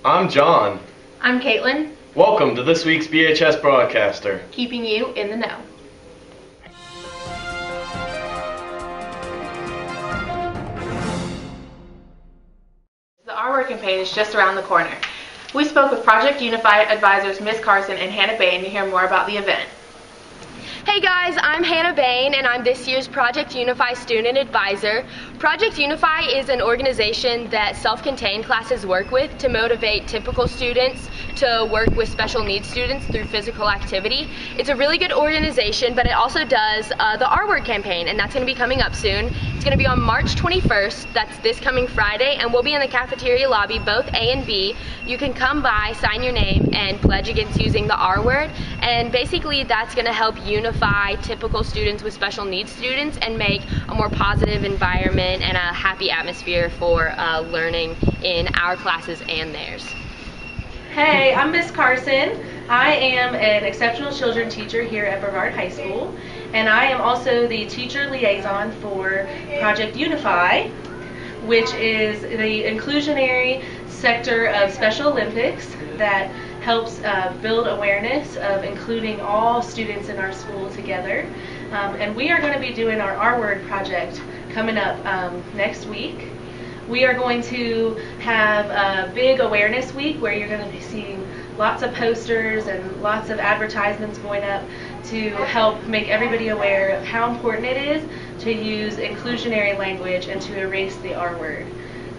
I'm John. I'm Caitlin. Welcome to this week's BHS Broadcaster. Keeping you in the know. The Our Word campaign is just around the corner. We spoke with Project Unify advisors Ms. Carson and Hannah Bain to hear more about the event. Hey guys, I'm Hannah Bain and I'm this year's Project Unify Student Advisor. Project Unify is an organization that self-contained classes work with to motivate typical students to work with special needs students through physical activity. It's a really good organization, but it also does the Our Word campaign, and that's going to be coming up soon. It's going to be on March 21st, that's this coming Friday, and we'll be in the cafeteria lobby, both A and B. You can come by, sign your name, and pledge against using the Our Word, and basically that's going to help unify typical students with special needs students and make a more positive environment and a happy atmosphere for learning in our classes and theirs. Hey, I'm Ms. Carson. I am an exceptional children teacher here at Brevard High School, and I am also the teacher liaison for Project Unify, which is the inclusionary sector of Special Olympics that helps build awareness of including all students in our school together. And we are going to be doing our Word project coming up next week. We are going to have a big awareness week where you're going to be seeing lots of posters and lots of advertisements going up to help make everybody aware of how important it is to use inclusionary language and to erase the R word.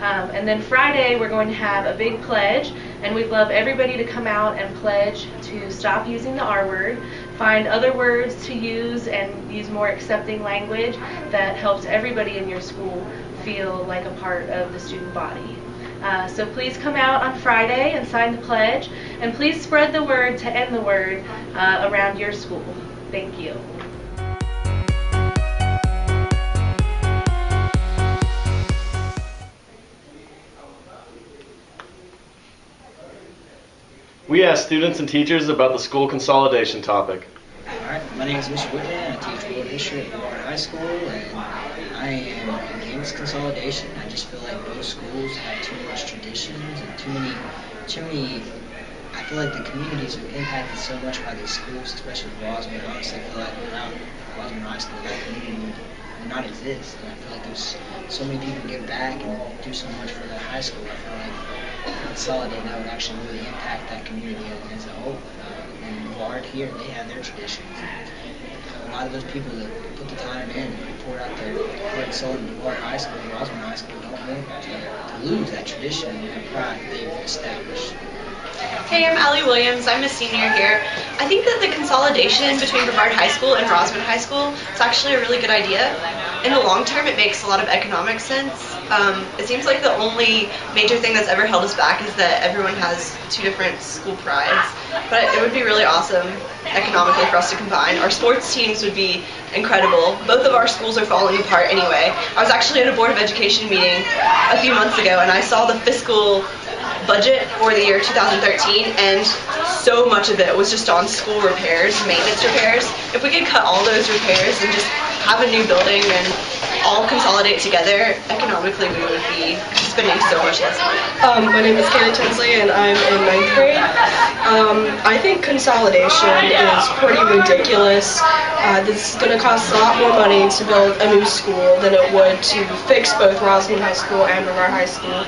And then Friday we're going to have a big pledge, and we'd love everybody to come out and pledge to stop using the R word, find other words to use, and use more accepting language that helps everybody in your school feel like a part of the student body. So please come out on Friday and sign the pledge, and please spread the word to end the word around your school. Thank you. We asked students and teachers about the school consolidation topic. Alright, my name is Mr. Whitman. I teach world history at Brevard High School, and I am against consolidation. I just feel like both schools have too much traditions and too many. I feel like the communities are impacted so much by these schools, especially Roswell. I honestly feel like without Roswell High School, that community would not exist. And I feel like there's so many people give back and do so much for the high school. I feel like consolidating that would actually really impact that community as a whole. And Brevard here, they have their traditions. A lot of those people that put the time in and poured out their heart and soul in Brevard High School and Roswell High School don't want to lose that tradition and pride they've established. Hey, I'm Allie Williams. I'm a senior here. I think that the consolidation between Brevard High School and Rosman High School is actually a really good idea. In the long term, it makes a lot of economic sense. It seems like the only major thing that's ever held us back is that everyone has two different school prides. But it would be really awesome economically for us to combine. Our sports teams would be incredible. Both of our schools are falling apart anyway. I was actually at a Board of Education meeting a few months ago, and I saw the fiscal budget for the year 2013, and so much of it was just on school repairs, maintenance repairs. If we could cut all those repairs and just have a new building and all consolidate together, economically we would be spending so much less money. My name is Kaylee Tinsley and I'm in 9th grade. I think consolidation is pretty ridiculous. This is going to cost a lot more money to build a new school than it would to fix both Rosman High School and Brevard High School.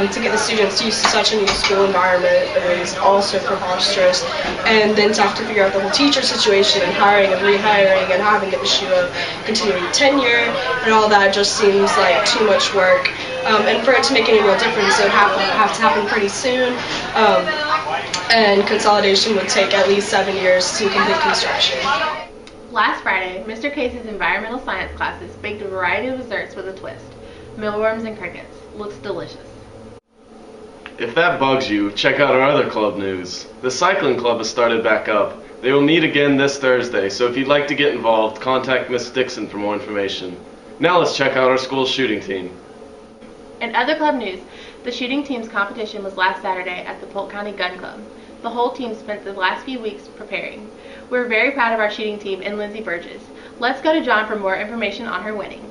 To get the students used to such a new school environment is also preposterous. And then to have to figure out the whole teacher situation and hiring and rehiring and having an issue of continuing tenure and all that just seems like too much work. And for it to make any real difference, it would have to happen pretty soon. And consolidation would take at least 7 years to complete construction. Last Friday, Mr. Case's environmental science classes baked a variety of desserts with a twist. Mealworms and crickets. Looks delicious. If that bugs you, check out our other club news. The cycling club has started back up. They will meet again this Thursday, so if you'd like to get involved, contact Miss Dixon for more information. Now let's check out our school's shooting team. In other club news, the shooting team's competition was last Saturday at the Polk County Gun Club. The whole team spent the last few weeks preparing. We're very proud of our shooting team and Lindsay Burgess. Let's go to John for more information on her winning.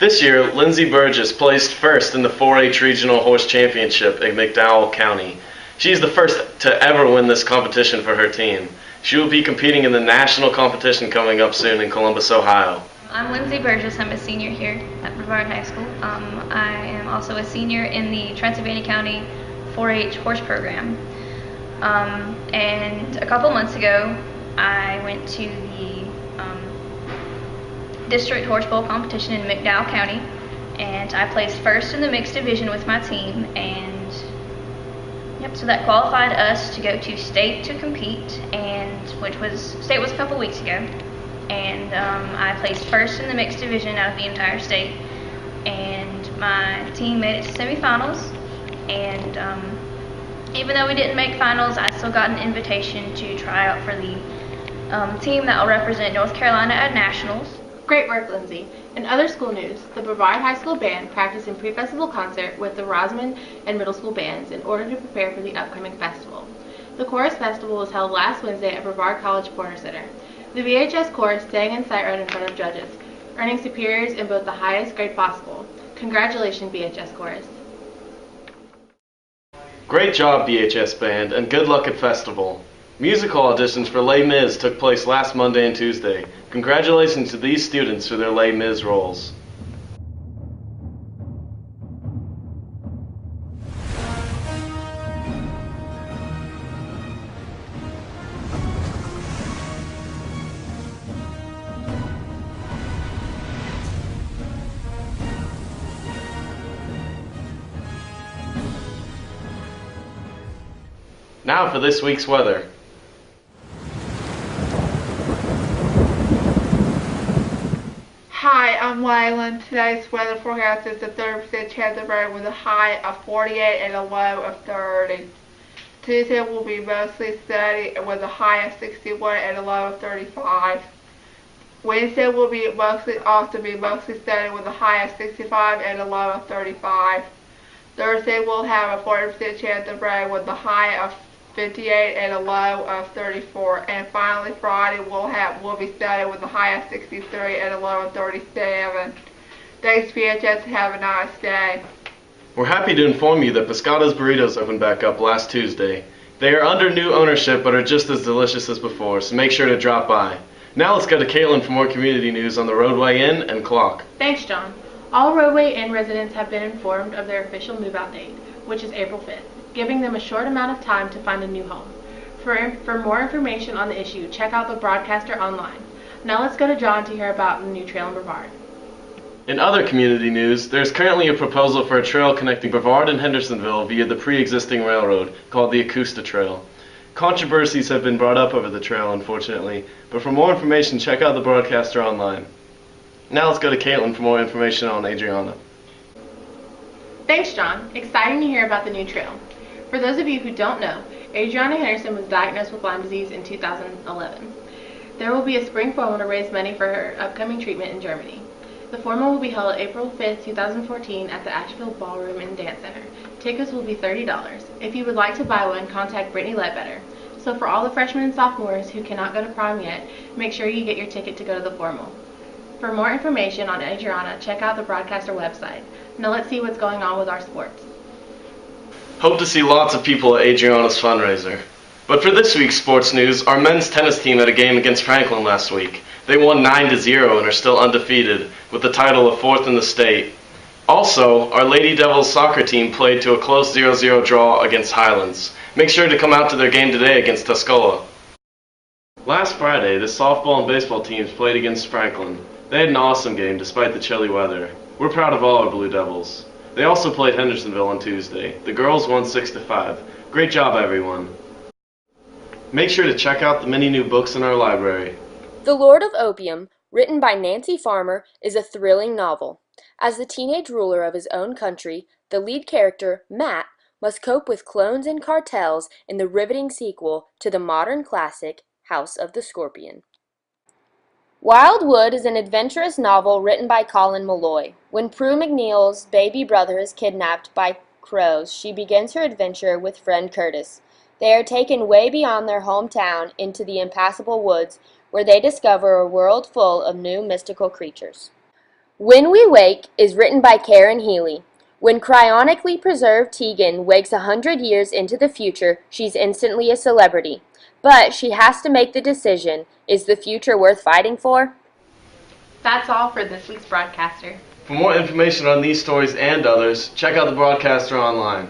This year, Lindsay Burgess placed first in the 4-H Regional Horse Championship in McDowell County. She is the first to ever win this competition for her team. She will be competing in the national competition coming up soon in Columbus, Ohio. I'm Lindsay Burgess. I'm a senior here at Brevard High School. I am also a senior in the Transylvania County 4-H horse program. And a couple months ago, I went to the District Horse Bowl competition in McDowell County, and I placed first in the mixed division with my team, and so that qualified us to go to state to compete, and state was a couple weeks ago, and I placed first in the mixed division out of the entire state, and my team made it to semifinals, and even though we didn't make finals, I still got an invitation to try out for the team that will represent North Carolina at nationals. Great work, Lindsay. In other school news, the Brevard High School Band practiced in pre-festival concert with the Rosamond and middle school bands in order to prepare for the upcoming festival. The Chorus Festival was held last Wednesday at Brevard College Corner Center. The BHS Chorus sang and sight read in front of judges, earning superiors in both the highest grade possible. Congratulations, BHS Chorus. Great job, BHS Band, and good luck at festival. Musical auditions for Les Mis took place last Monday and Tuesday. Congratulations to these students for their Les Mis roles. Now for this week's weather. Hi, I'm Leyland. Today's weather forecast is a 30% chance of rain with a high of 48 and a low of 30. Tuesday will be mostly sunny with a high of 61 and a low of 35. Wednesday will also be mostly sunny with a high of 65 and a low of 35. Thursday will have a 40% chance of rain with a high of 58 and a low of 34. And finally, Friday will be sunny with a high of 63 and a low of 37. Thanks, BHS. Have a nice day. We're happy to inform you that Pescato's Burritos opened back up last Tuesday. They are under new ownership but are just as delicious as before, so make sure to drop by. Now let's go to Caitlin for more community news on the Roadway Inn and Clock. Thanks, John. All Roadway Inn residents have been informed of their official move-out date, which is April 5th, giving them a short amount of time to find a new home. For more information on the issue, check out the Broadcaster online. Now let's go to John to hear about the new trail in Brevard. In other community news, there is currently a proposal for a trail connecting Brevard and Hendersonville via the pre-existing railroad, called the Acosta Trail. Controversies have been brought up over the trail, unfortunately, but for more information, check out the Broadcaster online. Now let's go to Caitlin for more information on Adriana. Thanks, John. Exciting to hear about the new trail. For those of you who don't know, Adriana Henderson was diagnosed with Lyme disease in 2011. There will be a spring formal to raise money for her upcoming treatment in Germany. The formal will be held April 5th, 2014 at the Asheville Ballroom and Dance Center. Tickets will be $30. If you would like to buy one, contact Brittany Ledbetter. So for all the freshmen and sophomores who cannot go to prom yet, make sure you get your ticket to go to the formal. For more information on Adriana, check out the Broadcaster website. Now let's see what's going on with our sports. Hope to see lots of people at Adriana's fundraiser. But for this week's sports news, our men's tennis team had a game against Franklin last week. They won 9-0 and are still undefeated, with the title of 4th in the state. Also, our Lady Devils soccer team played to a close 0-0 draw against Highlands. Make sure to come out to their game today against Tuscola. Last Friday, the softball and baseball teams played against Franklin. They had an awesome game despite the chilly weather. We're proud of all our Blue Devils. They also played Hendersonville on Tuesday. The girls won 6-5. Great job, everyone. Make sure to check out the many new books in our library. The Lord of Opium, written by Nancy Farmer, is a thrilling novel. As the teenage ruler of his own country, the lead character, Matt, must cope with clones and cartels in the riveting sequel to the modern classic House of the Scorpion. Wildwood is an adventurous novel written by Colin Malloy. When Prue McNeil's baby brother is kidnapped by crows, she begins her adventure with friend Curtis. They are taken way beyond their hometown into the impassable woods, where they discover a world full of new mystical creatures. When We Wake is written by Karen Healy. When cryonically preserved Tegan wakes 100 years into the future, she's instantly a celebrity. But she has to make the decision, is the future worth fighting for? That's all for this week's broadcaster. For more information on these stories and others, check out the broadcaster online.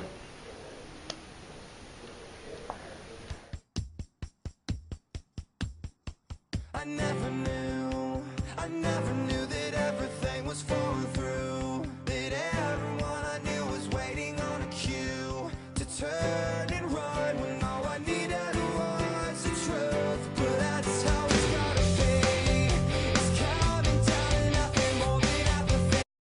I never knew